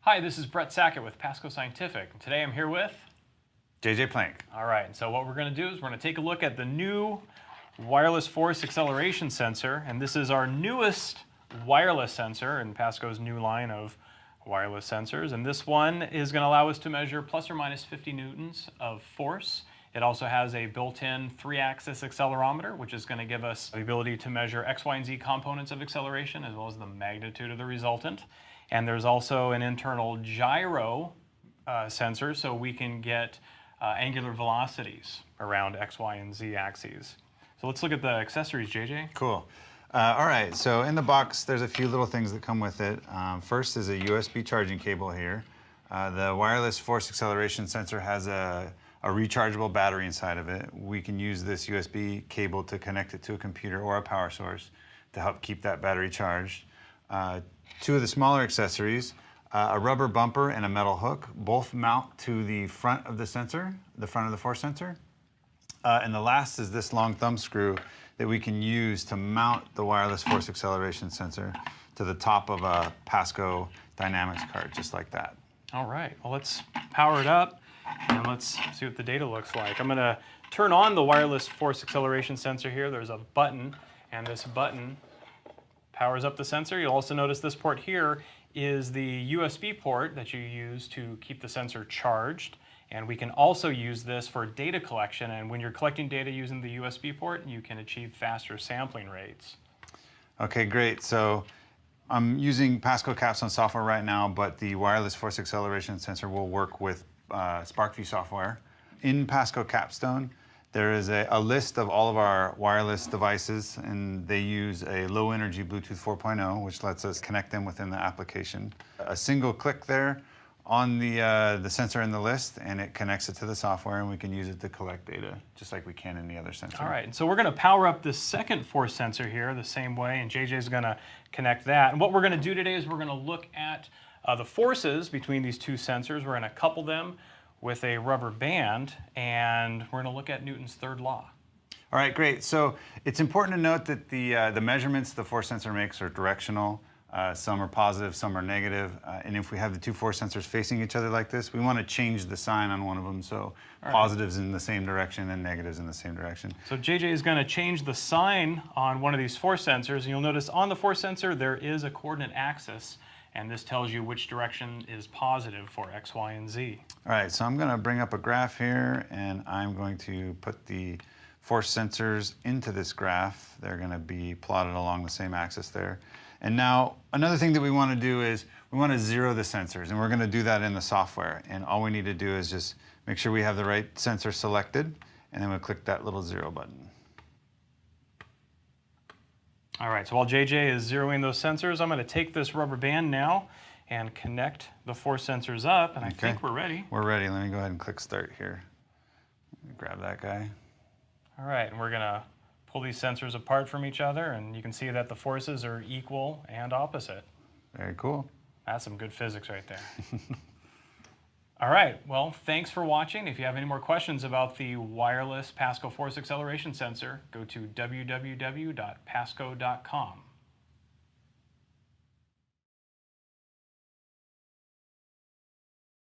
Hi, this is Brett Sackett with PASCO Scientific. And today I'm here with JJ Plank. All right, and so what we're going to do is we're going to take a look at the new wireless force acceleration sensor, and this is our newest wireless sensor in PASCO's new line of wireless sensors. And this one is going to allow us to measure plus or minus 50 newtons of force. It also has a built-in 3-axis accelerometer, which is going to give us the ability to measure X, Y, and Z components of acceleration, as well as the magnitude of the resultant. And there's also an internal gyro sensor, so we can get angular velocities around X, Y, and Z axes. So let's look at the accessories, JJ. Cool. All right, so in the box, there's a few little things that come with it. First is a USB charging cable here. The wireless force acceleration sensor has a rechargeable battery inside of it. We can use this USB cable to connect it to a computer or a power source to help keep that battery charged. Two of the smaller accessories, a rubber bumper and a metal hook, both mount to the front of the sensor, the front of the force sensor. And the last is this long thumb screw that we can use to mount the wireless force acceleration sensor to the top of a PASCO Dynamics card, just like that. All right, well, let's power it up and let's see what the data looks like. I'm going to turn on the wireless force acceleration sensor here. There's a button, and this button powers up the sensor. You'll also notice this port here is the USB port that you use to keep the sensor charged. And we can also use this for data collection. And when you're collecting data using the USB port, you can achieve faster sampling rates. Okay, great. So I'm using PASCO Capstone software right now, but the wireless force acceleration sensor will work with SparkView software. In PASCO Capstone, there is a list of all of our wireless devices, and they use a low energy Bluetooth 4.0, which lets us connect them within the application. A single click there on the sensor in the list, and it connects it to the software, and we can use it to collect data just like we can in the other sensor. All right, and so we're going to power up this second force sensor here the same way, and JJ's going to connect that. And what we're going to do today is we're going to look at the forces between these two sensors. We're going to couple them with a rubber band, and we're going to look at Newton's third law. All right, great. So it's important to note that the measurements the force sensor makes are directional. Some are positive, some are negative. And if we have the two force sensors facing each other like this, we want to change the sign on one of them. So positives in the same direction and negatives in the same direction. So JJ is going to change the sign on one of these force sensors. And you'll notice on the force sensor, there is a coordinate axis. And this tells you which direction is positive for X, Y, and Z. All right, so I'm going to bring up a graph here, and I'm going to put the force sensors into this graph. They're going to be plotted along the same axis there. And now, another thing that we want to do is we want to zero the sensors, and we're going to do that in the software. And all we need to do is just make sure we have the right sensor selected, and then we'll click that little 0 button. All right, so while JJ is zeroing those sensors, I'm going to take this rubber band now and connect the force sensors up, and I think we're ready. We're ready. Let me go ahead and click start here. Grab that guy. All right, and we're going to pull these sensors apart from each other, and you can see that the forces are equal and opposite. Very cool. That's some good physics right there. All right, well, thanks for watching. If you have any more questions about the wireless PASCO force acceleration sensor, go to www.pasco.com.